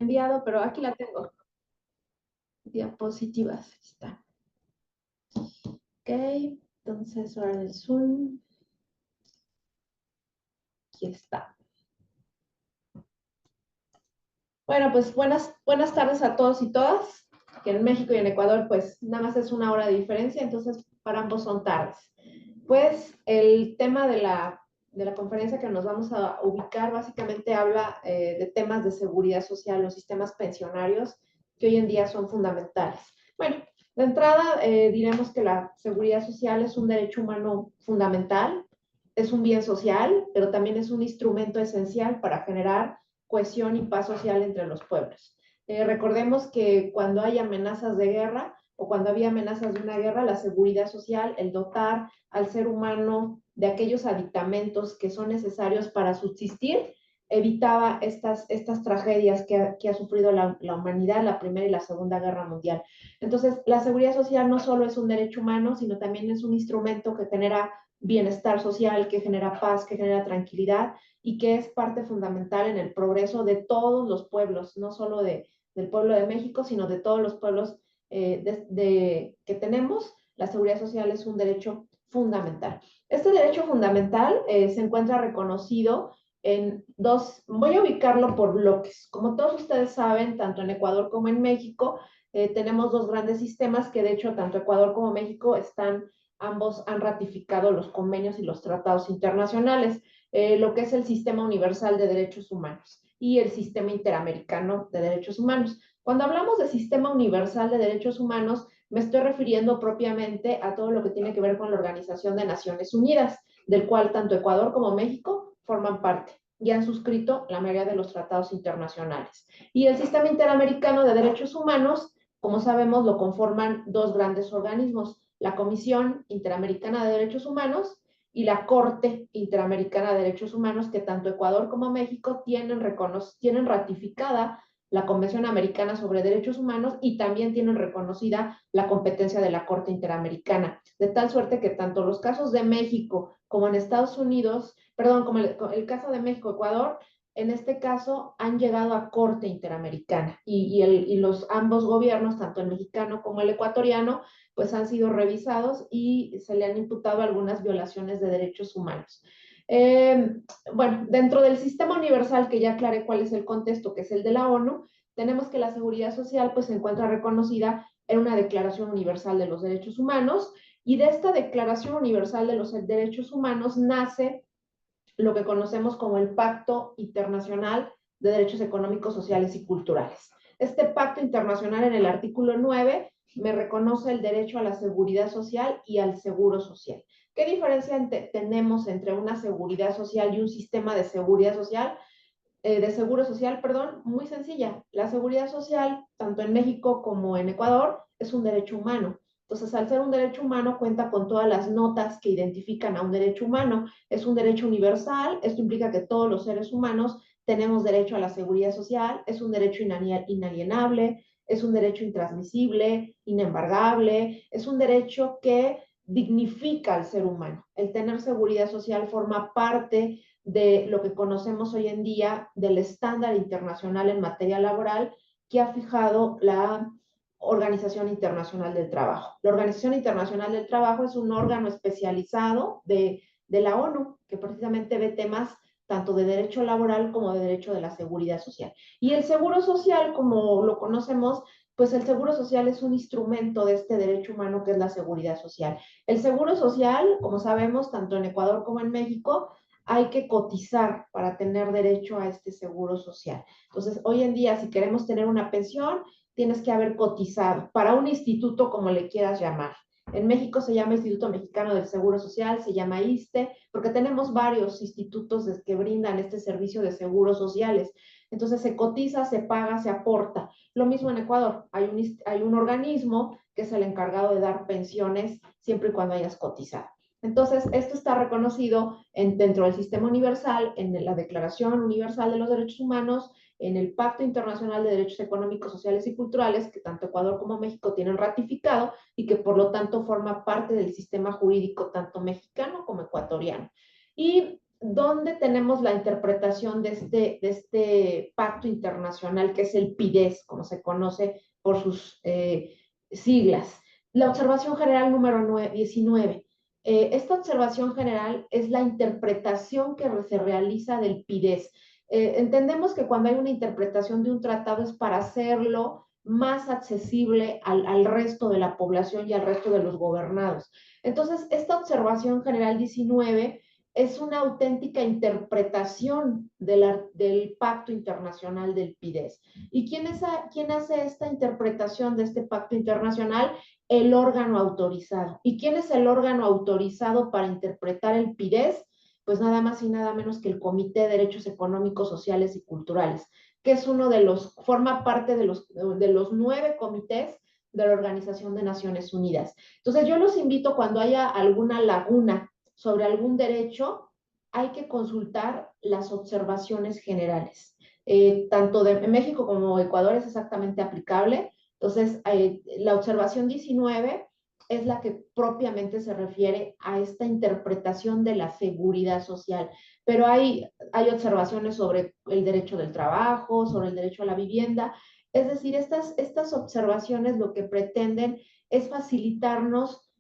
enviado, pero aquí la tengo. Diapositivas, aquí está. Ok, entonces ahora el Zoom. Aquí está. Bueno, pues buenas tardes a todos y todas, que en México y en Ecuador pues nada más es una hora de diferencia, entonces para ambos son tardes. Pues el tema de la conferencia que nos vamos a ubicar básicamente habla de temas de seguridad social, los sistemas pensionarios, que hoy en día son fundamentales. Bueno, de entrada diremos que la seguridad social es un derecho humano fundamental, es un bien social, pero también es un instrumento esencial para generar cohesión y paz social entre los pueblos. Recordemos que cuando hay amenazas de guerra o cuando había amenazas de una guerra, la seguridad social, el dotar al ser humano de aquellos aditamentos que son necesarios para subsistir, evitaba estas tragedias que ha sufrido la humanidad, la Primera y la Segunda Guerra Mundial. Entonces, la seguridad social no solo es un derecho humano, sino también es un instrumento que genera bienestar social, que genera paz, que genera tranquilidad y que es parte fundamental en el progreso de todos los pueblos, no solo del pueblo de México, sino de todos los pueblos que tenemos. La seguridad social es un derecho fundamental. Este derecho fundamental se encuentra reconocido en voy a ubicarlo por bloques. Como todos ustedes saben, tanto en Ecuador como en México, tenemos dos grandes sistemas que de hecho tanto Ecuador como México ambos han ratificado los convenios y los tratados internacionales, lo que es el Sistema Universal de Derechos Humanos y el Sistema Interamericano de Derechos Humanos. Cuando hablamos de Sistema Universal de Derechos Humanos, me estoy refiriendo propiamente a todo lo que tiene que ver con la Organización de Naciones Unidas, del cual tanto Ecuador como México forman parte y han suscrito la mayoría de los tratados internacionales. Y el Sistema Interamericano de Derechos Humanos, como sabemos, lo conforman dos grandes organismos, la Comisión Interamericana de Derechos Humanos y la Corte Interamericana de Derechos Humanos, que tanto Ecuador como México tienen ratificada la Convención Americana sobre Derechos Humanos y también tienen reconocida la competencia de la Corte Interamericana, de tal suerte que tanto los casos de México como en Estados Unidos, perdón, como el caso de México, Ecuador, en este caso han llegado a Corte Interamericana y los ambos gobiernos, tanto el mexicano como el ecuatoriano, pues han sido revisados y se le han imputado algunas violaciones de derechos humanos. Bueno, dentro del sistema universal, que ya aclaré cuál es el contexto, que es el de la ONU, tenemos que la seguridad social pues se encuentra reconocida en una Declaración Universal de los Derechos Humanos, y de esta Declaración Universal de los Derechos Humanos nace lo que conocemos como el Pacto Internacional de Derechos Económicos, Sociales y Culturales. Este pacto internacional, en el artículo 9, me reconoce el derecho a la seguridad social y al seguro social. ¿Qué diferencia tenemos entre una seguridad social y un sistema de seguridad social? De seguro social, perdón, muy sencilla. La seguridad social, tanto en México como en Ecuador, es un derecho humano. Entonces, al ser un derecho humano, cuenta con todas las notas que identifican a un derecho humano. Es un derecho universal, esto implica que todos los seres humanos tenemos derecho a la seguridad social, es un derecho inalienable, es un derecho intransmisible, inembargable, es un derecho que dignifica al ser humano. El tener seguridad social forma parte de lo que conocemos hoy en día del estándar internacional en materia laboral que ha fijado la Organización Internacional del Trabajo. La Organización Internacional del Trabajo es un órgano especializado de la ONU que precisamente ve temas tanto de derecho laboral como de derecho de la seguridad social. Y el seguro social, como lo conocemos, pues el seguro social es un instrumento de este derecho humano que es la seguridad social. El seguro social, como sabemos, tanto en Ecuador como en México, hay que cotizar para tener derecho a este seguro social. Entonces, hoy en día, si queremos tener una pensión, tienes que haber cotizado para un instituto, como le quieras llamar. En México se llama Instituto Mexicano del Seguro Social, se llama ISSSTE, porque tenemos varios institutos que brindan este servicio de seguros sociales. Entonces se cotiza, se paga, se aporta. Lo mismo en Ecuador, hay un organismo que es el encargado de dar pensiones siempre y cuando hayas cotizado. Entonces, esto está reconocido dentro del sistema universal, en la Declaración Universal de los Derechos Humanos, en el Pacto Internacional de Derechos Económicos, Sociales y Culturales, que tanto Ecuador como México tienen ratificado y que por lo tanto forma parte del sistema jurídico tanto mexicano como ecuatoriano. Y ¿dónde tenemos la interpretación de este pacto internacional que es el PIDES, como se conoce por sus siglas? La observación general número 19. Esta observación general es la interpretación que se realiza del PIDES. Entendemos que cuando hay una interpretación de un tratado es para hacerlo más accesible al resto de la población y al resto de los gobernados. Entonces, esta observación general 19 es una auténtica interpretación del Pacto Internacional del PIDES. ¿Y quién hace esta interpretación de este Pacto Internacional? El órgano autorizado. ¿Y quién es el órgano autorizado para interpretar el PIDES? Pues nada más y nada menos que el Comité de Derechos Económicos, Sociales y Culturales, que es forma parte de los 9 comités de la Organización de Naciones Unidas. Entonces yo los invito, cuando haya alguna laguna sobre algún derecho, hay que consultar las observaciones generales. Tanto de México como Ecuador es exactamente aplicable. Entonces, la observación 19 es la que propiamente se refiere a esta interpretación de la seguridad social. Pero hay observaciones sobre el derecho del trabajo, sobre el derecho a la vivienda. Es decir, estas observaciones lo que pretenden es facilitarnos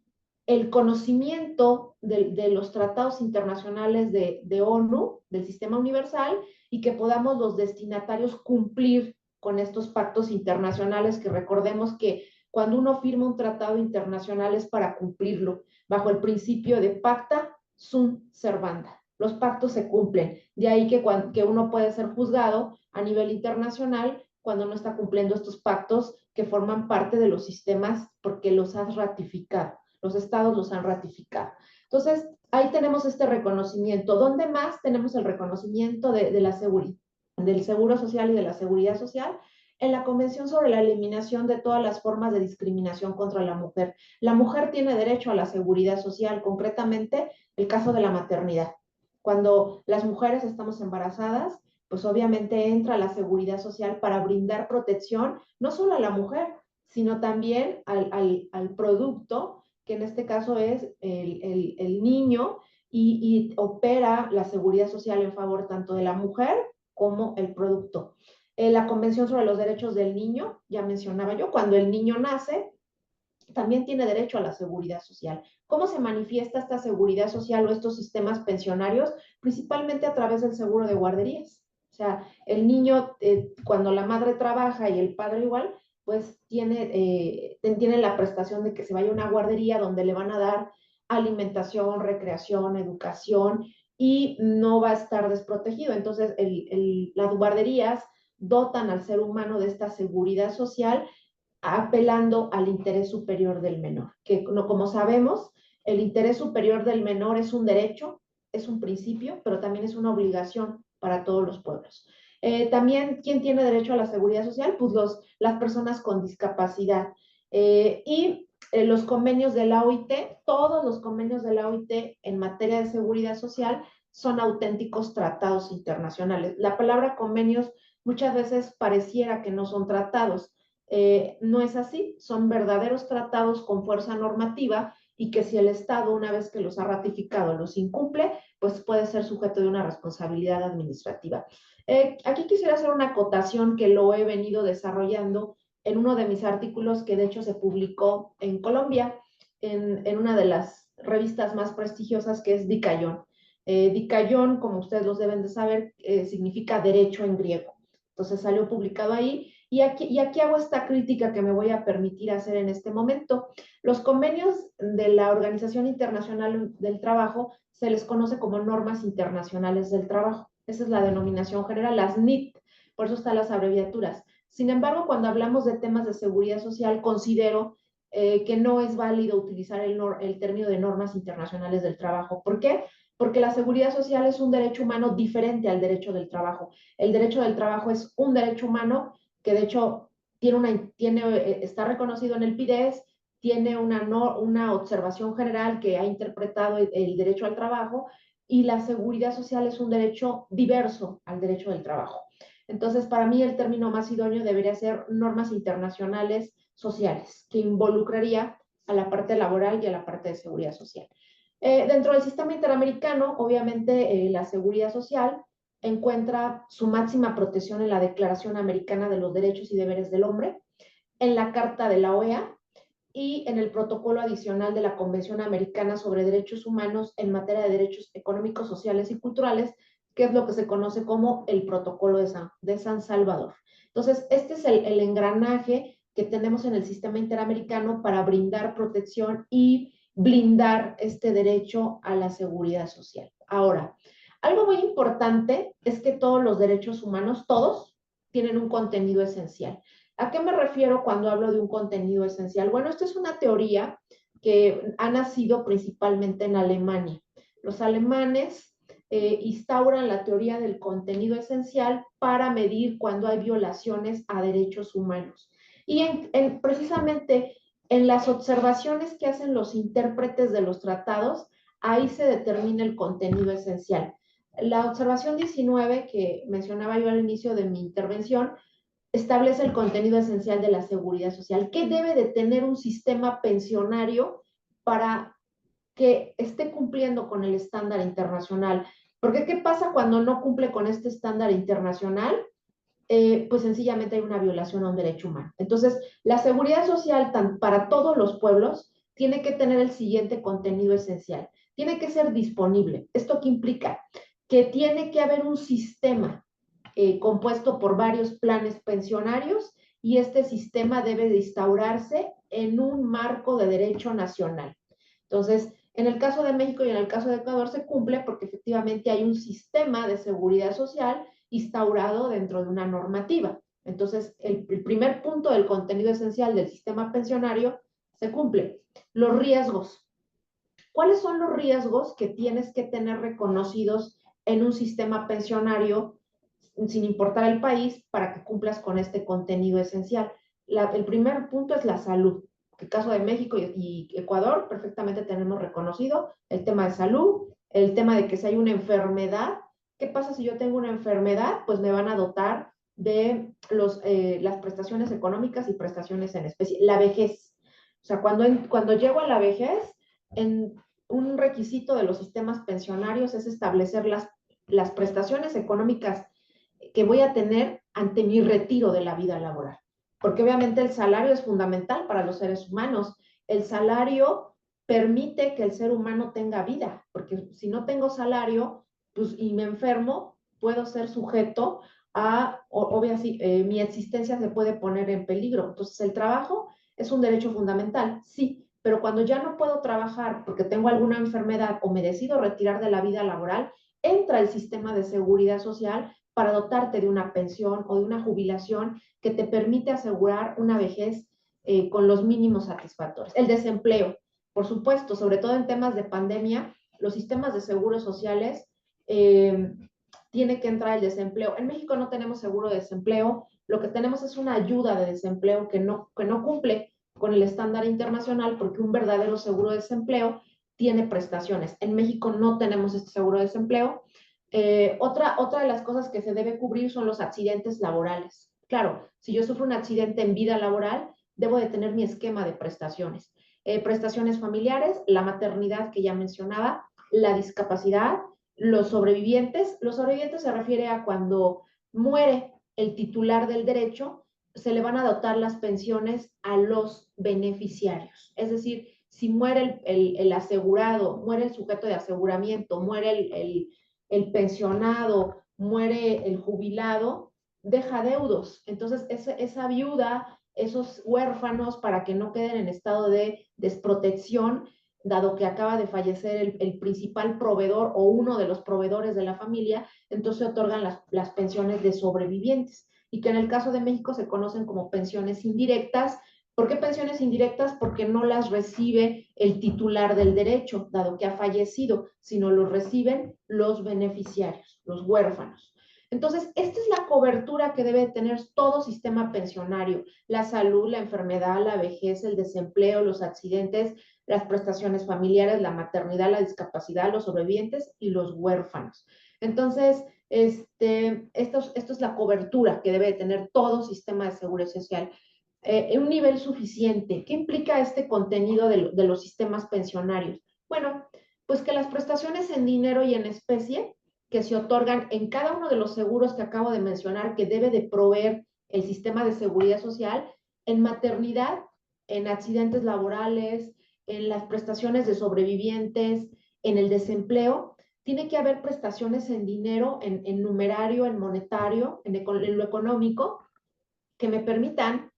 el conocimiento de los tratados internacionales de ONU, del sistema universal, y que podamos los destinatarios cumplir con estos pactos internacionales, que recordemos que cuando uno firma un tratado internacional es para cumplirlo, bajo el principio de pacta sunt servanda. Los pactos se cumplen, de ahí que uno puede ser juzgado a nivel internacional cuando no está cumpliendo estos pactos que forman parte de los sistemas porque los has ratificado. Los estados los han ratificado. Entonces, ahí tenemos este reconocimiento. ¿Dónde más tenemos el reconocimiento de la seguridad, del seguro social y de la seguridad social? En la Convención sobre la Eliminación de todas las formas de discriminación contra la mujer. La mujer tiene derecho a la seguridad social, concretamente el caso de la maternidad. Cuando las mujeres estamos embarazadas, pues obviamente entra la seguridad social para brindar protección no solo a la mujer, sino también al producto, que en este caso es el niño, y opera la seguridad social en favor tanto de la mujer como el producto. La Convención sobre los Derechos del Niño, ya mencionaba yo, cuando el niño nace, también tiene derecho a la seguridad social. ¿Cómo se manifiesta esta seguridad social o estos sistemas pensionarios? Principalmente a través del seguro de guarderías. O sea, el niño, cuando la madre trabaja y el padre igual, pues tiene la prestación de que se vaya a una guardería donde le van a dar alimentación, recreación, educación, y no va a estar desprotegido. Entonces, las guarderías dotan al ser humano de esta seguridad social, apelando al interés superior del menor, que no, como sabemos, el interés superior del menor es un derecho, es un principio, pero también es una obligación para todos los pueblos. También, ¿quién tiene derecho a la seguridad social? Pues las personas con discapacidad. Los convenios de la OIT, todos los convenios de la OIT en materia de seguridad social son auténticos tratados internacionales. La palabra convenios muchas veces pareciera que no son tratados. No es así, son verdaderos tratados con fuerza normativa, y que si el Estado, una vez que los ha ratificado, los incumple, pues puede ser sujeto de una responsabilidad administrativa. Aquí quisiera hacer una acotación que lo he venido desarrollando en uno de mis artículos, que de hecho se publicó en Colombia, en una de las revistas más prestigiosas, que es Dikaion. Dikaion, como ustedes los deben de saber, significa derecho en griego. Entonces salió publicado ahí. Y aquí hago esta crítica que me voy a permitir hacer en este momento. Los convenios de la Organización Internacional del Trabajo se les conoce como normas internacionales del trabajo. Esa es la denominación general, las NIT, por eso están las abreviaturas. Sin embargo, cuando hablamos de temas de seguridad social, considero que no es válido utilizar el término de normas internacionales del trabajo. ¿Por qué? Porque la seguridad social es un derecho humano diferente al derecho del trabajo. El derecho del trabajo es un derecho humano que de hecho está reconocido en el PIDES, tiene una observación general que ha interpretado el derecho al trabajo, y la seguridad social es un derecho diverso al derecho del trabajo. Entonces, para mí el término más idóneo debería ser normas internacionales sociales, que involucraría a la parte laboral y a la parte de seguridad social. Dentro del sistema interamericano, obviamente, la seguridad social encuentra su máxima protección en la Declaración Americana de los Derechos y Deberes del Hombre, en la Carta de la OEA y en el protocolo adicional de la Convención Americana sobre Derechos Humanos en materia de derechos económicos, sociales y culturales, que es lo que se conoce como el protocolo de San Salvador. Entonces, este es el engranaje que tenemos en el sistema interamericano para brindar protección y blindar este derecho a la seguridad social. Ahora, algo muy importante es que todos los derechos humanos, todos, tienen un contenido esencial. ¿A qué me refiero cuando hablo de un contenido esencial? Bueno, esto es una teoría que ha nacido principalmente en Alemania. Los alemanes instauran la teoría del contenido esencial para medir cuando hay violaciones a derechos humanos. Y precisamente en las observaciones que hacen los intérpretes de los tratados, ahí se determina el contenido esencial. La observación 19 que mencionaba yo al inicio de mi intervención establece el contenido esencial de la seguridad social. ¿Qué debe de tener un sistema pensionario para que esté cumpliendo con el estándar internacional? Porque ¿qué pasa cuando no cumple con este estándar internacional? Pues sencillamente hay una violación a un derecho humano. Entonces, la seguridad social para todos los pueblos tiene que tener el siguiente contenido esencial. Tiene que ser disponible. ¿Esto qué implica? Que tiene que haber un sistema compuesto por varios planes pensionarios y este sistema debe de instaurarse en un marco de derecho nacional. Entonces, en el caso de México y en el caso de Ecuador se cumple porque efectivamente hay un sistema de seguridad social instaurado dentro de una normativa. Entonces, el primer punto del contenido esencial del sistema pensionario se cumple. Los riesgos. ¿Cuáles son los riesgos que tienes que tener reconocidos en un sistema pensionario sin importar el país para que cumplas con este contenido esencial? El primer punto es la salud. En el caso de México y Ecuador, perfectamente tenemos reconocido el tema de salud, el tema de que si hay una enfermedad, ¿qué pasa si yo tengo una enfermedad? Pues me van a dotar de las prestaciones económicas y prestaciones en especie. La vejez. O sea, cuando llego a la vejez, en un requisito de los sistemas pensionarios es establecer las prestaciones económicas que voy a tener ante mi retiro de la vida laboral. Porque obviamente el salario es fundamental para los seres humanos. El salario permite que el ser humano tenga vida, porque si no tengo salario pues, y me enfermo, puedo ser sujeto a, obviamente, mi existencia se puede poner en peligro. Entonces, el trabajo es un derecho fundamental, sí, pero cuando ya no puedo trabajar porque tengo alguna enfermedad o me decido retirar de la vida laboral, entra el sistema de seguridad social para dotarte de una pensión o de una jubilación que te permite asegurar una vejez con los mínimos satisfactorios. El desempleo, por supuesto, sobre todo en temas de pandemia, los sistemas de seguros sociales tiene que entrar el desempleo. En México no tenemos seguro de desempleo, lo que tenemos es una ayuda de desempleo que no cumple con el estándar internacional porque un verdadero seguro de desempleo tiene prestaciones. En México no tenemos este seguro de desempleo. Otra de las cosas que se debe cubrir son los accidentes laborales. Claro, si yo sufro un accidente en vida laboral, debo de tener mi esquema de prestaciones. Prestaciones familiares, la maternidad que ya mencionaba, la discapacidad, los sobrevivientes. Los sobrevivientes se refiere a cuando muere el titular del derecho, se le van a dotar las pensiones a los beneficiarios. Es decir, si muere el asegurado, muere el sujeto de aseguramiento, muere el pensionado, muere el jubilado, deja deudos. Entonces, esa viuda, esos huérfanos, para que no queden en estado de desprotección, dado que acaba de fallecer el principal proveedor o uno de los proveedores de la familia, entonces se otorgan las pensiones de sobrevivientes y que en el caso de México se conocen como pensiones indirectas. ¿Por qué pensiones indirectas? Porque no las recibe el titular del derecho, dado que ha fallecido, sino los reciben los beneficiarios, los huérfanos. Entonces, esta es la cobertura que debe tener todo sistema pensionario: la salud, la enfermedad, la vejez, el desempleo, los accidentes, las prestaciones familiares, la maternidad, la discapacidad, los sobrevivientes y los huérfanos. Entonces, esto es la cobertura que debe tener todo sistema de seguridad social. En un nivel suficiente. ¿Qué implica este contenido de los sistemas pensionarios? Bueno, Pues que las prestaciones en dinero y en especie que se otorgan en cada uno de los seguros que acabo de mencionar que debe de proveer el sistema de seguridad social, en maternidad, en accidentes laborales, en las prestaciones de sobrevivientes, en el desempleo, tiene que haber prestaciones en dinero, en numerario, en monetario, en lo económico, que me permitan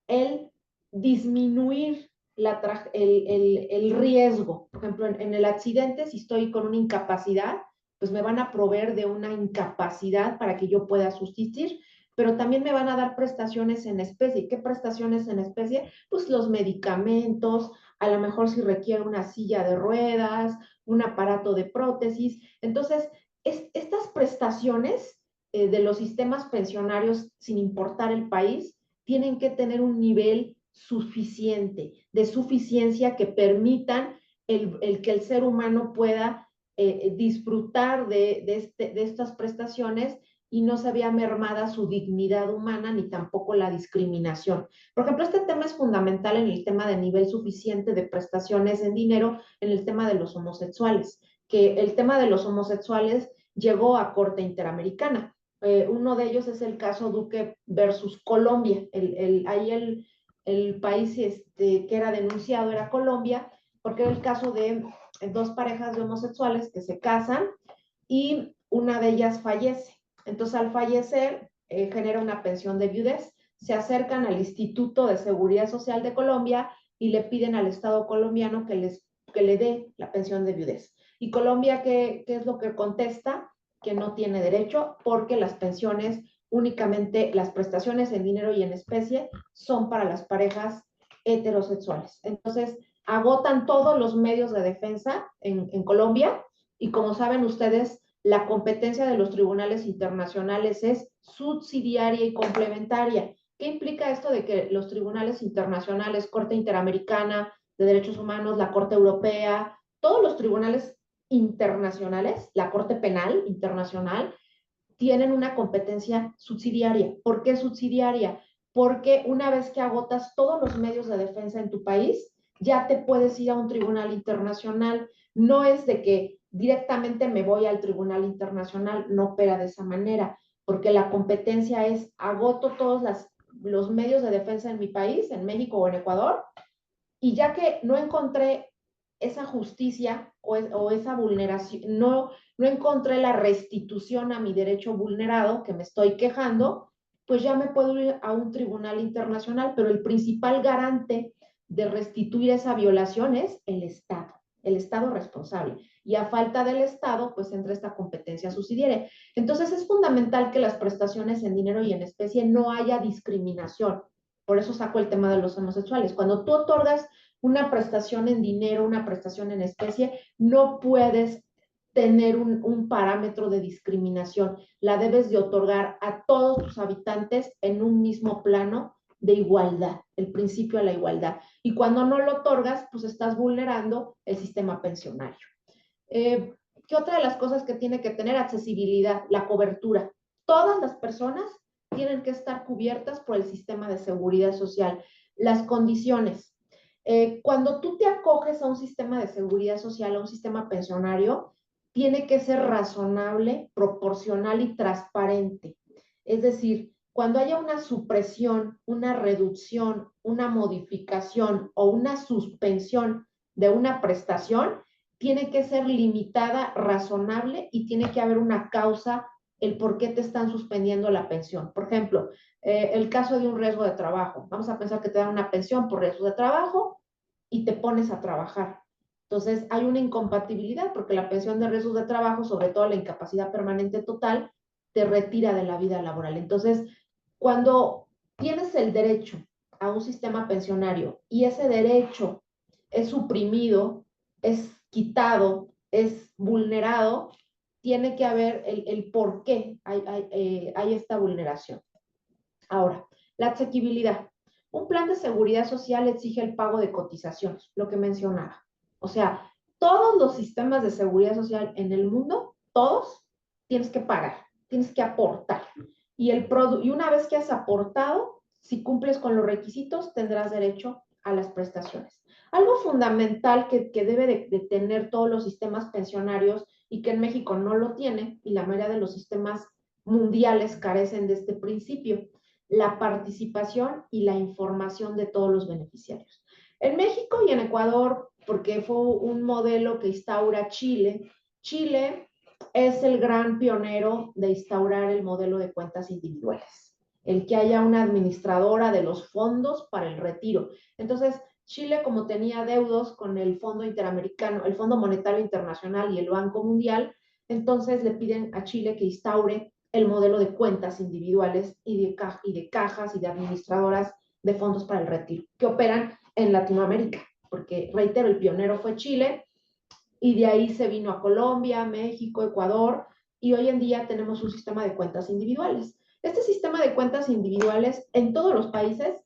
el disminuir el riesgo. Por ejemplo, en el accidente, si estoy con una incapacidad, pues me van a proveer de una incapacidad para que yo pueda subsistir, pero también me van a dar prestaciones en especie. ¿Qué prestaciones en especie? Pues los medicamentos, a lo mejor si requiere una silla de ruedas, un aparato de prótesis. Entonces, estas prestaciones de los sistemas pensionarios, sin importar el país, tienen que tener un nivel suficiente, de suficiencia que permitan que el ser humano pueda disfrutar de estas prestaciones y no se vea mermada su dignidad humana ni tampoco la discriminación. Por ejemplo, este tema es fundamental en el tema de nivel suficiente de prestaciones en dinero, en el tema de los homosexuales, que el tema de los homosexuales llegó a Corte Interamericana. Uno de ellos es el caso Duque versus Colombia. Ahí el país que era denunciado era Colombia, porque era el caso de dos parejas de homosexuales que se casan y una de ellas fallece. Entonces, al fallecer, genera una pensión de viudez. Se acercan al Instituto de Seguridad Social de Colombia y le piden al Estado colombiano que le dé la pensión de viudez. Y Colombia, ¿qué es lo que contesta? Que no tiene derecho porque las pensiones únicamente, las prestaciones en dinero y en especie son para las parejas heterosexuales. Entonces, agotan todos los medios de defensa en Colombia y como saben ustedes, la competencia de los tribunales internacionales es subsidiaria y complementaria. ¿Qué implica esto de que los tribunales internacionales, Corte Interamericana de Derechos Humanos, la Corte Europea, todos los tribunales internacionales, la Corte Penal Internacional, tienen una competencia subsidiaria? ¿Por qué subsidiaria? Porque una vez que agotas todos los medios de defensa en tu país, ya te puedes ir a un tribunal internacional. No es de que directamente me voy al tribunal internacional, no opera de esa manera, porque la competencia es agoto todos los medios de defensa en mi país, en México o en Ecuador, y ya que no encontré esa justicia o esa vulneración, no encontré la restitución a mi derecho vulnerado que me estoy quejando, pues ya me puedo ir a un tribunal internacional, pero el principal garante de restituir esa violación es el Estado responsable. Y a falta del Estado, pues entra esta competencia subsidiaria. Entonces es fundamental que las prestaciones en dinero y en especie no haya discriminación. Por eso saco el tema de los homosexuales. Cuando tú otorgas una prestación en dinero, una prestación en especie, no puedes tener un parámetro de discriminación. La debes de otorgar a todos tus habitantes en un mismo plano de igualdad, el principio de la igualdad. Y cuando no lo otorgas, pues estás vulnerando el sistema pensionario. ¿Qué otra de las cosas que tiene que tener? Accesibilidad, la cobertura. Todas las personas tienen que estar cubiertas por el sistema de seguridad social. Las condiciones. Cuando tú te acoges a un sistema de seguridad social, a un sistema pensionario, tiene que ser razonable, proporcional y transparente. Es decir, cuando haya una supresión, una reducción, una modificación o una suspensión de una prestación, tiene que ser limitada, razonable y tiene que haber una causa, el por qué te están suspendiendo la pensión. Por ejemplo, el caso de un riesgo de trabajo. Vamos a pensar que te dan una pensión por riesgo de trabajo y te pones a trabajar. Entonces, hay una incompatibilidad porque la pensión de riesgos de trabajo, sobre todo la incapacidad permanente total, te retira de la vida laboral. Entonces, cuando tienes el derecho a un sistema pensionario y ese derecho es suprimido, es quitado, es vulnerado, tiene que haber el por qué hay esta vulneración. Ahora, la asequibilidad. Un plan de seguridad social exige el pago de cotizaciones, lo que mencionaba. O sea, todos los sistemas de seguridad social en el mundo, todos, tienes que pagar, tienes que aportar. Y una vez que has aportado, si cumples con los requisitos, tendrás derecho a las prestaciones. Algo fundamental que debe de tener todos los sistemas pensionarios y que en México no lo tiene, y la mayoría de los sistemas mundiales carecen de este principio, la participación y la información de todos los beneficiarios. En México y en Ecuador, porque fue un modelo que instaura Chile, Chile es el gran pionero de instaurar el modelo de cuentas individuales, el que haya una administradora de los fondos para el retiro. Entonces, Chile, como tenía deudos con el Fondo Interamericano, el Fondo Monetario Internacional y el Banco Mundial, entonces le piden a Chile que instaure el modelo de cuentas individuales y de cajas y de administradoras de fondos para el retiro, que operan en Latinoamérica, porque, reitero, el pionero fue Chile, y de ahí se vino a Colombia, México, Ecuador, y hoy en día tenemos un sistema de cuentas individuales. Este sistema de cuentas individuales en todos los países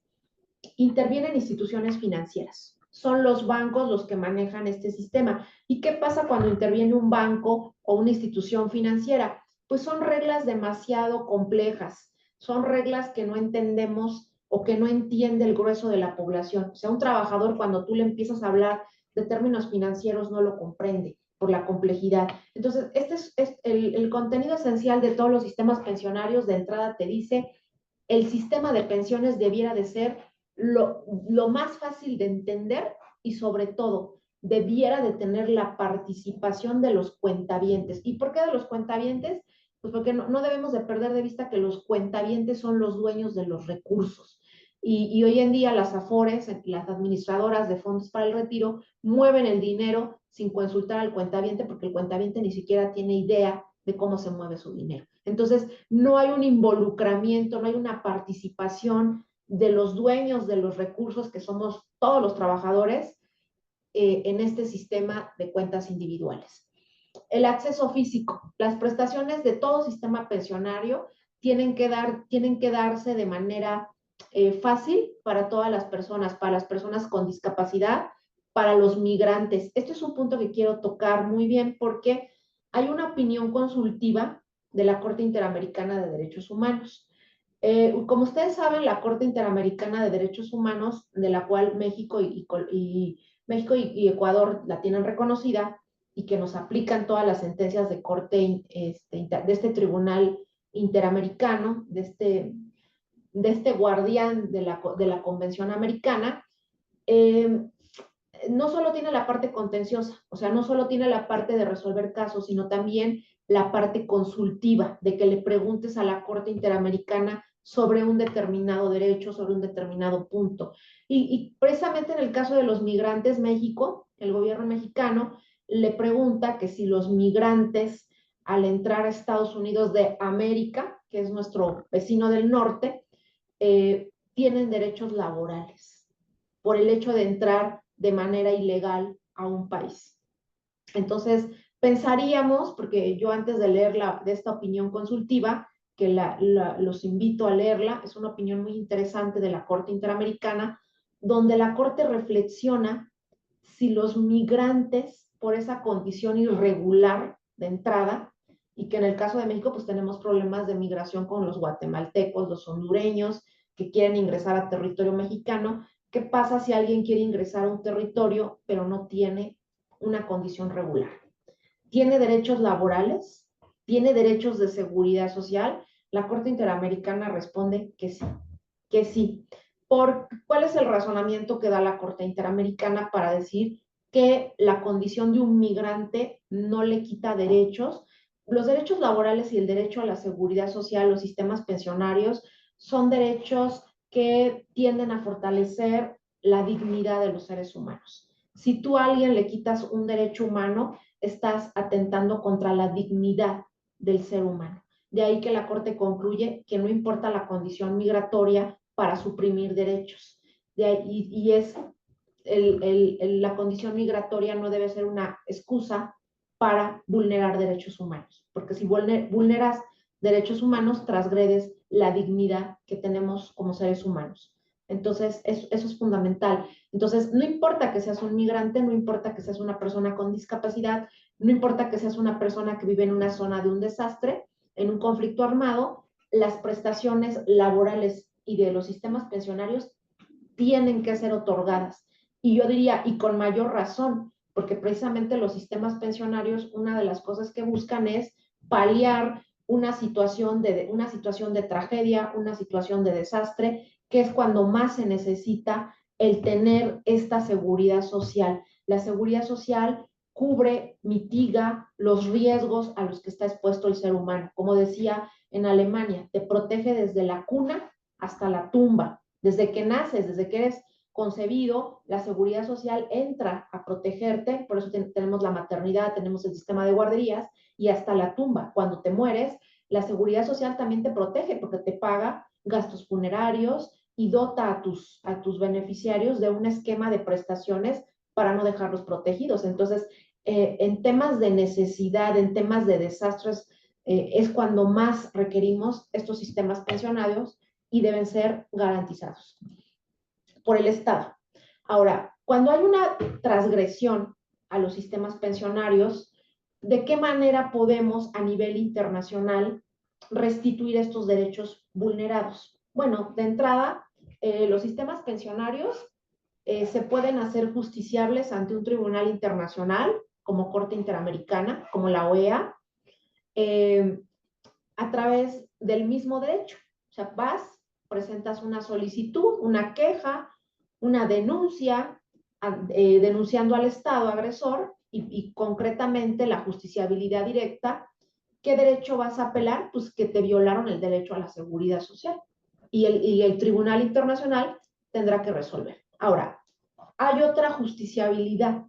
intervienen instituciones financieras. Son los bancos los que manejan este sistema. ¿Y qué pasa cuando interviene un banco o una institución financiera? Pues son reglas demasiado complejas, son reglas que no entendemos o que no entiende el grueso de la población. O sea, un trabajador cuando tú le empiezas a hablar de términos financieros no lo comprende por la complejidad. Entonces, este es el contenido esencial de todos los sistemas pensionarios. De entrada te dice, el sistema de pensiones debiera de ser lo más fácil de entender y sobre todo debiera de tener la participación de los cuentavientes. ¿Y por qué de los cuentavientes? Pues porque no debemos de perder de vista que los cuentavientes son los dueños de los recursos. Y hoy en día las AFORES, las administradoras de fondos para el retiro, mueven el dinero sin consultar al cuentaviente porque el cuentaviente ni siquiera tiene idea de cómo se mueve su dinero. Entonces, no hay un involucramiento, no hay una participación de los dueños de los recursos, que somos todos los trabajadores, en este sistema de cuentas individuales. El acceso físico. Las prestaciones de todo sistema pensionario tienen que darse de manera fácil para todas las personas, para las personas con discapacidad, para los migrantes. Este es un punto que quiero tocar muy bien porque hay una opinión consultiva de la Corte Interamericana de Derechos Humanos. Como ustedes saben, la Corte Interamericana de Derechos Humanos, de la cual México y Ecuador la tienen reconocida y que nos aplican todas las sentencias de corte de este tribunal interamericano, de este guardián de la Convención Americana, eh, no solo tiene la parte contenciosa, o sea, no solo tiene la parte de resolver casos, sino también la parte consultiva, de que le preguntes a la Corte Interamericana sobre un determinado derecho, sobre un determinado punto. Y precisamente en el caso de los migrantes, México, el gobierno mexicano le pregunta que si los migrantes al entrar a Estados Unidos de América, que es nuestro vecino del norte, tienen derechos laborales por el hecho de entrar de manera ilegal a un país. Entonces, pensaríamos, porque yo antes de leer de esta opinión consultiva, que los invito a leerla, es una opinión muy interesante de la Corte Interamericana, donde la Corte reflexiona si los migrantes, por esa condición irregular de entrada, y que en el caso de México pues tenemos problemas de migración con los guatemaltecos, los hondureños, que quieren ingresar a territorio mexicano. ¿Qué pasa si alguien quiere ingresar a un territorio pero no tiene una condición regular? ¿Tiene derechos laborales? ¿Tiene derechos de seguridad social? La Corte Interamericana responde que sí, que sí. ¿Cuál es el razonamiento que da la Corte Interamericana para decir que la condición de un migrante no le quita derechos? Los derechos laborales y el derecho a la seguridad social, los sistemas pensionarios, son derechos que tienden a fortalecer la dignidad de los seres humanos. Si tú a alguien le quitas un derecho humano, estás atentando contra la dignidad del ser humano. De ahí que la Corte concluye que no importa la condición migratoria para suprimir derechos. Y es la condición migratoria no debe ser una excusa para vulnerar derechos humanos, porque si vulneras derechos humanos, transgredes la dignidad que tenemos como seres humanos. Entonces, eso es fundamental. Entonces, no importa que seas un migrante, no importa que seas una persona con discapacidad, no importa que seas una persona que vive en una zona de un desastre, en un conflicto armado, las prestaciones laborales y de los sistemas pensionarios tienen que ser otorgadas. Y yo diría, y con mayor razón, porque precisamente los sistemas pensionarios, una de las cosas que buscan es paliar una situación de tragedia, una situación de desastre, que es cuando más se necesita el tener esta seguridad social. La seguridad social cubre, mitiga los riesgos a los que está expuesto el ser humano. Como decía en Alemania, te protege desde la cuna hasta la tumba, desde que naces, desde que eres concebido, la seguridad social entra a protegerte, por eso tenemos la maternidad, tenemos el sistema de guarderías y hasta la tumba. Cuando te mueres, la seguridad social también te protege porque te paga gastos funerarios y dota a tus beneficiarios de un esquema de prestaciones para no dejarlos protegidos. Entonces, en temas de necesidad, en temas de desastres, es cuando más requerimos estos sistemas pensionarios y deben ser garantizados por el Estado. Ahora, cuando hay una transgresión a los sistemas pensionarios, ¿de qué manera podemos a nivel internacional restituir estos derechos vulnerados? Bueno, de entrada, los sistemas pensionarios se pueden hacer justiciables ante un tribunal internacional, como Corte Interamericana, como la OEA, a través del mismo derecho. O sea, vas, presentas una solicitud, una queja, una denuncia, denunciando al Estado agresor y concretamente la justiciabilidad directa. ¿Qué derecho vas a apelar? Pues que te violaron el derecho a la seguridad social. Y el Tribunal Internacional tendrá que resolver. Ahora, hay otra justiciabilidad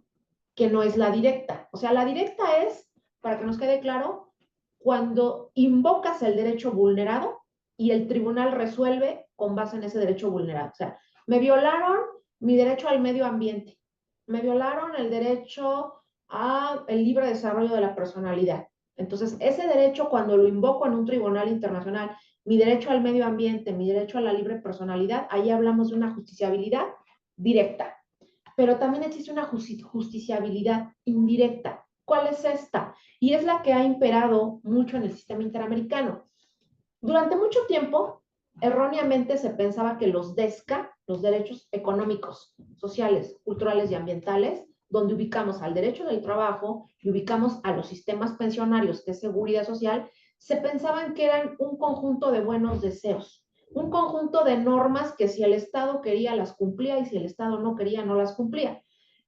que no es la directa. O sea, la directa es, para que nos quede claro, cuando invocas el derecho vulnerado y el tribunal resuelve con base en ese derecho vulnerado. O sea, me violaron mi derecho al medio ambiente, me violaron el derecho al libre desarrollo de la personalidad. Entonces, ese derecho, cuando lo invoco en un tribunal internacional, mi derecho al medio ambiente, mi derecho a la libre personalidad, ahí hablamos de una justiciabilidad directa. Pero también existe una justiciabilidad indirecta. ¿Cuál es esta? Y es la que ha imperado mucho en el sistema interamericano. Durante mucho tiempo, erróneamente se pensaba que los DESCA, los derechos económicos, sociales, culturales y ambientales, donde ubicamos al derecho del trabajo y ubicamos a los sistemas pensionarios, que es seguridad social, se pensaban que eran un conjunto de buenos deseos, un conjunto de normas que si el Estado quería las cumplía y si el Estado no quería no las cumplía.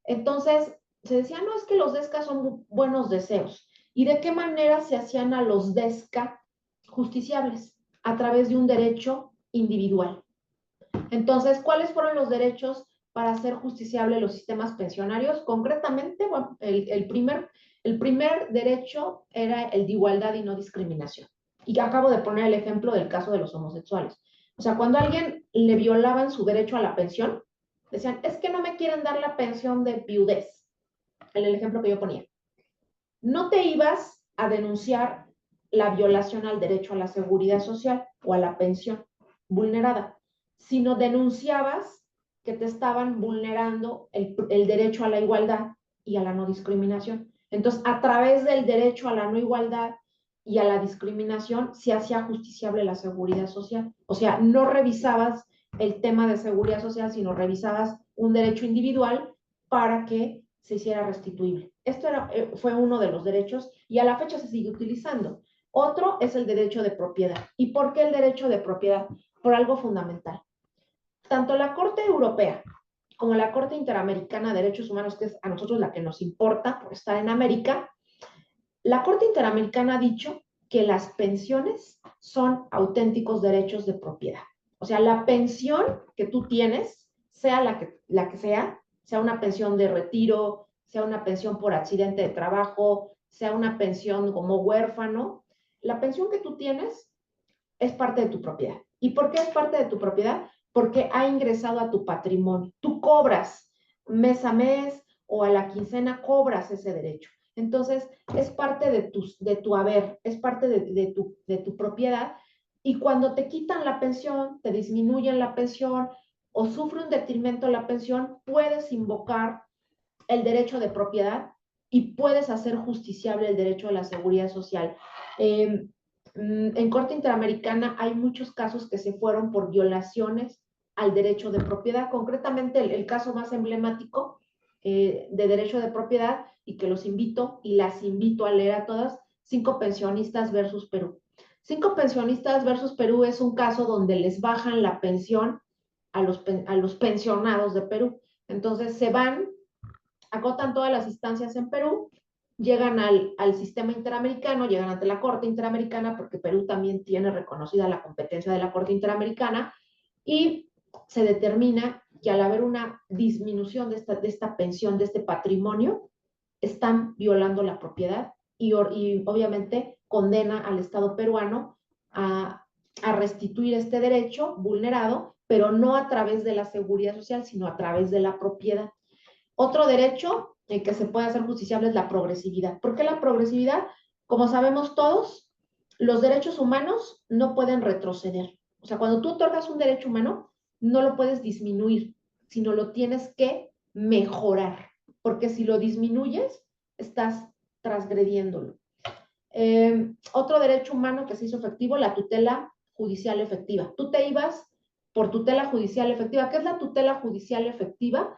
Entonces, se decía, no, es que los DESCA son buenos deseos. ¿Y de qué manera se hacían a los DESCA justiciables? A través de un derecho individual. Entonces, ¿cuáles fueron los derechos para hacer justiciable los sistemas pensionarios? Concretamente, bueno, el primer derecho era el de igualdad y no discriminación. Y acabo de poner el ejemplo del caso de los homosexuales. O sea, cuando a alguien le violaban su derecho a la pensión, decían, es que no me quieren dar la pensión de viudez, en el ejemplo que yo ponía. No te ibas a denunciar la violación al derecho a la seguridad social o a la pensión vulnerada, sino denunciabas que te estaban vulnerando el derecho a la igualdad y a la no discriminación. Entonces, a través del derecho a la no igualdad y a la discriminación, se hacía justiciable la seguridad social. O sea, no revisabas el tema de seguridad social, sino revisabas un derecho individual para que se hiciera restituible. Esto fue uno de los derechos y a la fecha se sigue utilizando. Otro es el derecho de propiedad. ¿Y por qué el derecho de propiedad? Por algo fundamental. Tanto la Corte Europea como la Corte Interamericana de Derechos Humanos, que es a nosotros la que nos importa por estar en América, la Corte Interamericana ha dicho que las pensiones son auténticos derechos de propiedad. O sea, la pensión que tú tienes, sea la que sea una pensión de retiro, sea una pensión por accidente de trabajo, sea una pensión como huérfano, la pensión que tú tienes es parte de tu propiedad. ¿Y por qué es parte de tu propiedad? Porque ha ingresado a tu patrimonio. Tú cobras mes a mes o a la quincena, cobras ese derecho. Entonces, es parte de tu haber, es parte de tu propiedad. Y cuando te quitan la pensión, te disminuyen la pensión o sufre un detrimento la pensión, puedes invocar el derecho de propiedad y puedes hacer justiciable el derecho a la seguridad social. En Corte Interamericana hay muchos casos que se fueron por violaciones al derecho de propiedad. Concretamente, el caso más emblemático de derecho de propiedad, y que los invito y las invito a leer a todas, 5 pensionistas versus Perú. 5 pensionistas versus Perú es un caso donde les bajan la pensión a los pensionados de Perú. Entonces se van, agotan todas las instancias en Perú, llegan al sistema interamericano, llegan ante la Corte Interamericana, porque Perú también tiene reconocida la competencia de la Corte Interamericana, y se determina que al haber una disminución de esta pensión, de este patrimonio, están violando la propiedad y obviamente condena al Estado peruano a restituir este derecho vulnerado, pero no a través de la seguridad social, sino a través de la propiedad. Otro derecho que se puede hacer justiciable es la progresividad. ¿Por qué la progresividad? Como sabemos todos, los derechos humanos no pueden retroceder. O sea, cuando tú otorgas un derecho humano, no lo puedes disminuir, sino lo tienes que mejorar, porque si lo disminuyes, estás transgrediéndolo. Otro derecho humano que se hizo efectivo, la tutela judicial efectiva. Tú te ibas por tutela judicial efectiva. ¿Qué es la tutela judicial efectiva?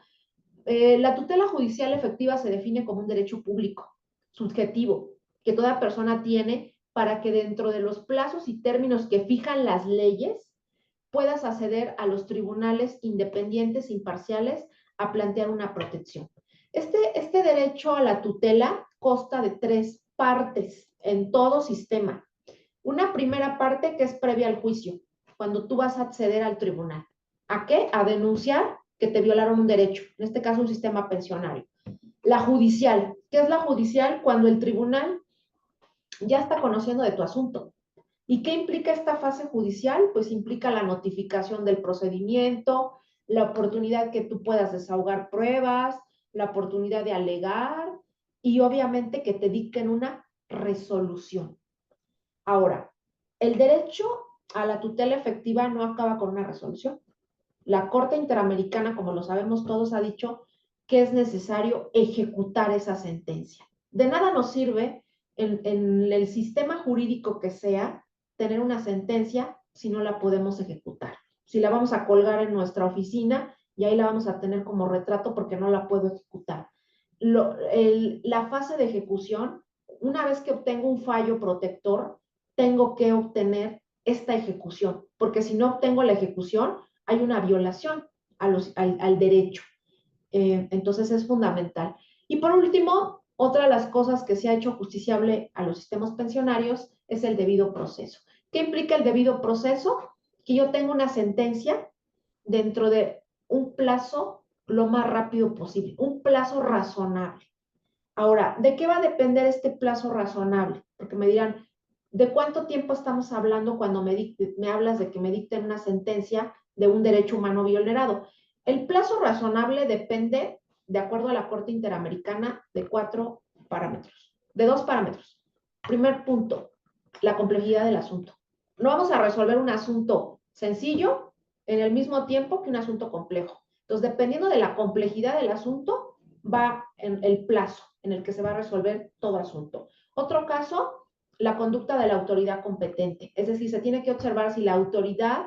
La tutela judicial efectiva se define como un derecho público, subjetivo, que toda persona tiene para que dentro de los plazos y términos que fijan las leyes puedas acceder a los tribunales independientes, imparciales, a plantear una protección. Este derecho a la tutela consta de 3 partes en todo sistema. Una primera parte que es previa al juicio, cuando tú vas a acceder al tribunal. ¿A qué? A denunciar que te violaron un derecho, en este caso un sistema pensionario. La judicial, ¿qué es la judicial? Cuando el tribunal ya está conociendo de tu asunto. ¿Y qué implica esta fase judicial? Pues implica la notificación del procedimiento, la oportunidad que tú puedas desahogar pruebas, la oportunidad de alegar y obviamente que te dicten una resolución. Ahora, el derecho a la tutela efectiva no acaba con una resolución. La Corte Interamericana, como lo sabemos todos, ha dicho que es necesario ejecutar esa sentencia. De nada nos sirve en el sistema jurídico que sea tener una sentencia si no la podemos ejecutar. Si la vamos a colgar en nuestra oficina y ahí la vamos a tener como retrato porque no la puedo ejecutar. La fase de ejecución, una vez que obtengo un fallo protector, tengo que obtener esta ejecución, porque si no obtengo la ejecución, hay una violación al derecho. Entonces es fundamental. Y por último, otra de las cosas que se ha hecho justiciable a los sistemas pensionarios es el debido proceso. ¿Qué implica el debido proceso? Que yo tengo una sentencia dentro de un plazo lo más rápido posible, un plazo razonable. Ahora, ¿de qué va a depender este plazo razonable? Porque me dirán, ¿de cuánto tiempo estamos hablando cuando me hablas de que me dicten una sentencia de un derecho humano violado? El plazo razonable depende, de acuerdo a la Corte Interamericana, de 4 parámetros, de 2 parámetros. Primer punto, la complejidad del asunto. No vamos a resolver un asunto sencillo en el mismo tiempo que un asunto complejo. Entonces, dependiendo de la complejidad del asunto, va en el plazo en el que se va a resolver todo asunto. Otro caso, la conducta de la autoridad competente. Es decir, se tiene que observar si la autoridad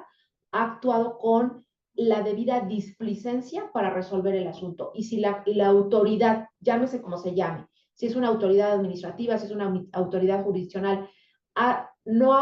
ha actuado con la debida displicencia para resolver el asunto. Y si la autoridad, llámese como se llame, si es una autoridad administrativa, si es una autoridad jurisdiccional, no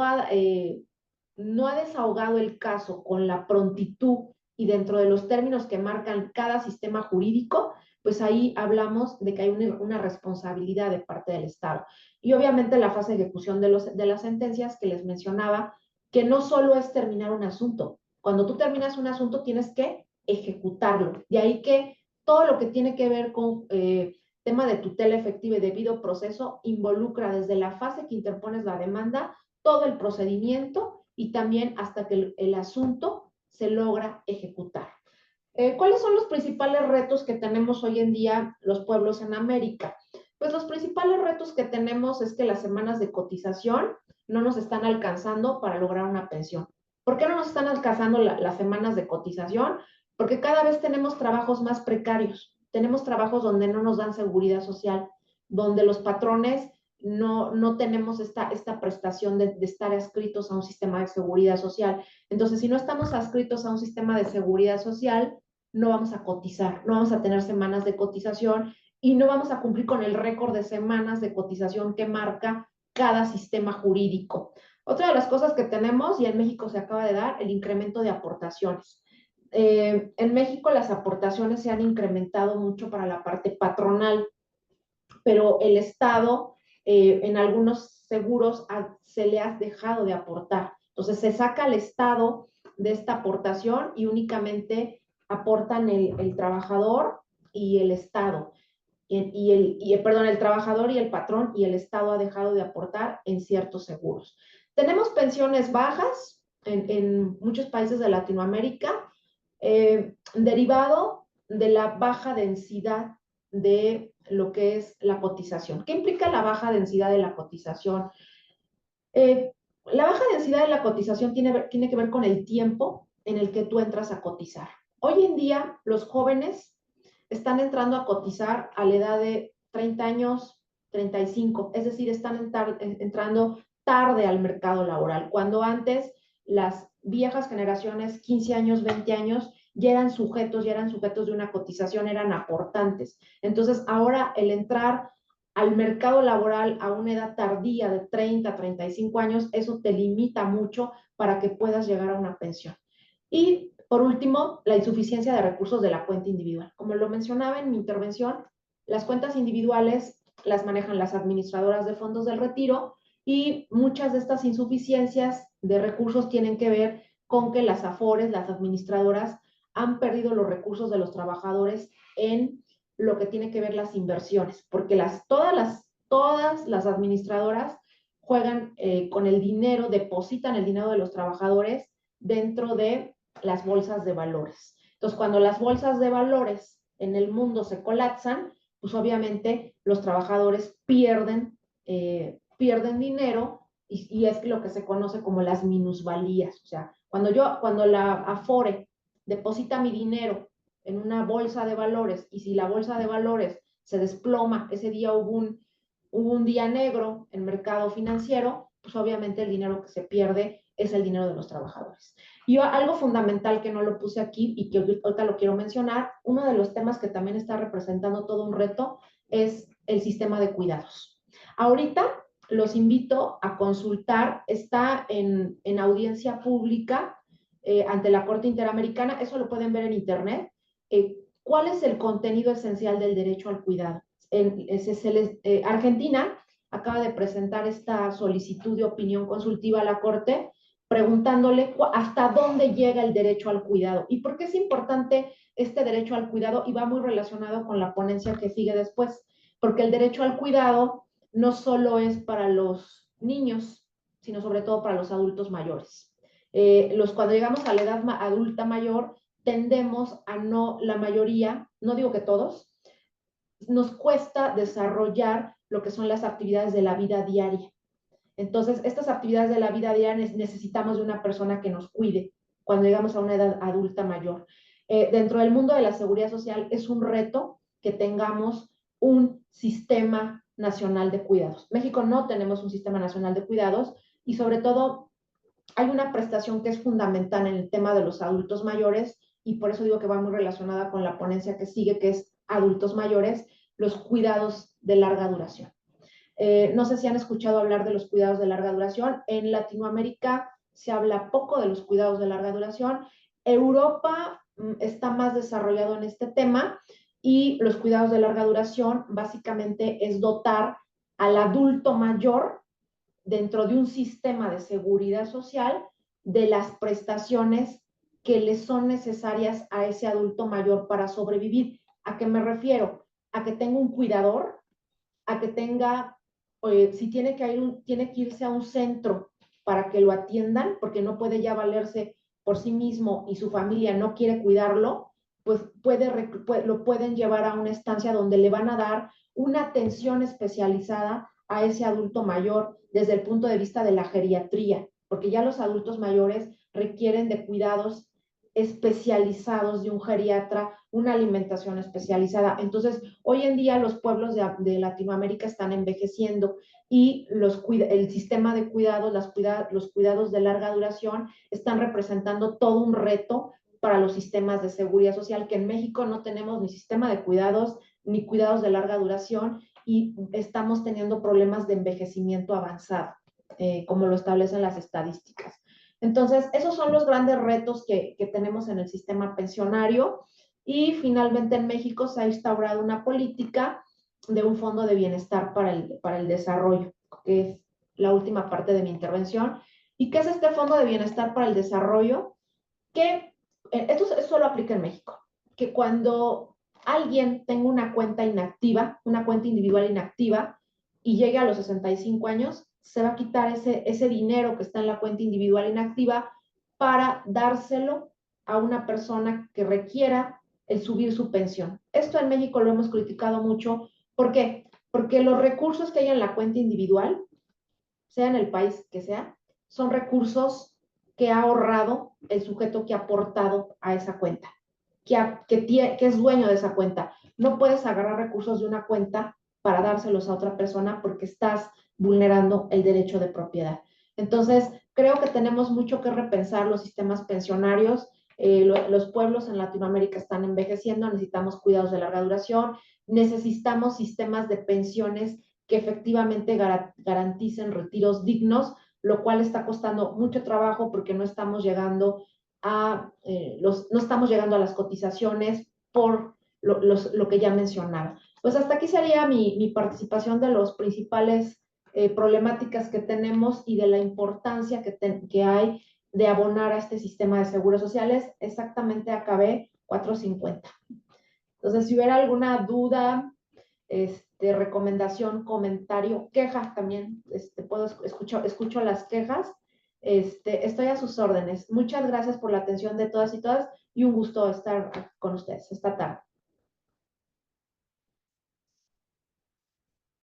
ha desahogado el caso con la prontitud y dentro de los términos que marcan cada sistema jurídico, pues ahí hablamos de que hay una responsabilidad de parte del Estado. Y obviamente la fase de ejecución de las sentencias que les mencionaba, que no solo es terminar un asunto. Cuando tú terminas un asunto tienes que ejecutarlo. De ahí que todo lo que tiene que ver con tema de tutela efectiva y debido proceso involucra desde la fase que interpones la demanda, todo el procedimiento y también hasta que el asunto se logra ejecutar. ¿Cuáles son los principales retos que tenemos hoy en día los pueblos en América? Pues los principales retos que tenemos es que las semanas de cotización no nos están alcanzando para lograr una pensión. ¿Por qué no nos están alcanzando las semanas de cotización? Porque cada vez tenemos trabajos más precarios, tenemos trabajos donde no nos dan seguridad social, donde los patrones no tenemos esta prestación de estar adscritos a un sistema de seguridad social. Entonces, si no estamos adscritos a un sistema de seguridad social, no vamos a cotizar, no vamos a tener semanas de cotización y no vamos a cumplir con el récord de semanas de cotización que marca cada sistema jurídico. Otra de las cosas que tenemos, y en México se acaba de dar, el incremento de aportaciones. En México las aportaciones se han incrementado mucho para la parte patronal, pero el Estado en algunos seguros se le ha dejado de aportar. Entonces se saca al Estado de esta aportación y únicamente aportan el trabajador y el Estado. Perdón, el trabajador y el patrón, y el Estado ha dejado de aportar en ciertos seguros. Tenemos pensiones bajas en muchos países de Latinoamérica, derivado de la baja densidad de lo que es la cotización. ¿Qué implica la baja densidad de la cotización? La baja densidad de la cotización tiene que ver con el tiempo en el que tú entras a cotizar. Hoy en día, los jóvenes están entrando a cotizar a la edad de 30 años, 35, es decir, están entrando tarde al mercado laboral, cuando antes las viejas generaciones, 15 años, 20 años, ya eran sujetos de una cotización, eran aportantes. Entonces, ahora el entrar al mercado laboral a una edad tardía de 30, 35 años, eso te limita mucho para que puedas llegar a una pensión. Y por último, la insuficiencia de recursos de la cuenta individual. Como lo mencionaba en mi intervención, las cuentas individuales las manejan las administradoras de fondos del retiro y muchas de estas insuficiencias de recursos tienen que ver con que las AFORES, las administradoras, han perdido los recursos de los trabajadores en lo que tiene que ver las inversiones, porque todas las administradoras juegan con el dinero, depositan el dinero de los trabajadores dentro de las bolsas de valores. Entonces, cuando las bolsas de valores en el mundo se colapsan, pues obviamente los trabajadores pierden dinero y es lo que se conoce como las minusvalías. O sea, cuando la Afore deposita mi dinero en una bolsa de valores y si la bolsa de valores se desploma, ese día hubo un día negro en mercado financiero, pues obviamente el dinero que se pierde es el dinero de los trabajadores. Y algo fundamental que no lo puse aquí y que ahorita lo quiero mencionar, uno de los temas que también está representando todo un reto es el sistema de cuidados. Ahorita los invito a consultar, está en audiencia pública ante la Corte Interamericana, eso lo pueden ver en internet, ¿cuál es el contenido esencial del derecho al cuidado? Argentina acaba de presentar esta solicitud de opinión consultiva a la Corte preguntándole hasta dónde llega el derecho al cuidado y por qué es importante este derecho al cuidado, y va muy relacionado con la ponencia que sigue después, porque el derecho al cuidado no solo es para los niños, sino sobre todo para los adultos mayores. Cuando llegamos a la edad adulta mayor, tendemos a la mayoría, no digo que todos, nos cuesta desarrollar lo que son las actividades de la vida diaria. Entonces, estas actividades de la vida diaria necesitamos de una persona que nos cuide cuando llegamos a una edad adulta mayor. Dentro del mundo de la seguridad social es un reto que tengamos un sistema nacional de cuidados. México no tenemos un sistema nacional de cuidados y sobre todo hay una prestación que es fundamental en el tema de los adultos mayores y por eso digo que va muy relacionada con la ponencia que sigue, que es adultos mayores, los cuidados de larga duración. No sé si han escuchado hablar de los cuidados de larga duración. En Latinoamérica se habla poco de los cuidados de larga duración. Europa está más desarrollado en este tema y los cuidados de larga duración básicamente es dotar al adulto mayor dentro de un sistema de seguridad social de las prestaciones que le son necesarias a ese adulto mayor para sobrevivir. ¿A qué me refiero? A que tenga un cuidador, a que tenga, si tiene que irse a un centro para que lo atiendan, porque no puede ya valerse por sí mismo y su familia no quiere cuidarlo, pues lo pueden llevar a una estancia donde le van a dar una atención especializada a ese adulto mayor desde el punto de vista de la geriatría, porque ya los adultos mayores requieren de cuidados especializados de un geriatra, una alimentación especializada. Entonces, hoy en día los pueblos de Latinoamérica están envejeciendo y el sistema de cuidados, los cuidados de larga duración están representando todo un reto para los sistemas de seguridad social, que en México no tenemos ni sistema de cuidados ni cuidados de larga duración y estamos teniendo problemas de envejecimiento avanzado, como lo establecen las estadísticas. Entonces, esos son los grandes retos que tenemos en el sistema pensionario y finalmente en México se ha instaurado una política de un fondo de bienestar para el desarrollo, que es la última parte de mi intervención. ¿Y qué es este fondo de bienestar para el desarrollo? Que esto solo aplica en México, que cuando alguien tenga una cuenta inactiva, una cuenta individual inactiva, y llegue a los 65 años, se va a quitar ese dinero que está en la cuenta individual inactiva para dárselo a una persona que requiera el subir su pensión. Esto en México lo hemos criticado mucho. ¿Por qué? Porque los recursos que hay en la cuenta individual, sea en el país que sea, son recursos que ha ahorrado el sujeto que ha aportado a esa cuenta, que es dueño de esa cuenta. No puedes agarrar recursos de una cuenta para dárselos a otra persona porque estás vulnerando el derecho de propiedad. Entonces, creo que tenemos mucho que repensar los sistemas pensionarios. Los pueblos en Latinoamérica están envejeciendo, necesitamos cuidados de larga duración, necesitamos sistemas de pensiones que efectivamente garanticen retiros dignos, lo cual está costando mucho trabajo porque no estamos llegando no estamos llegando a las cotizaciones por lo que ya mencionaba. Pues hasta aquí sería mi participación de los principales problemáticas que tenemos y de la importancia que hay de abonar a este sistema de seguros sociales. Exactamente acabé 4:50. Entonces, si hubiera alguna duda, recomendación, comentario, queja también, escucho las quejas, estoy a sus órdenes. Muchas gracias por la atención de todas y todas y un gusto estar con ustedes esta tarde.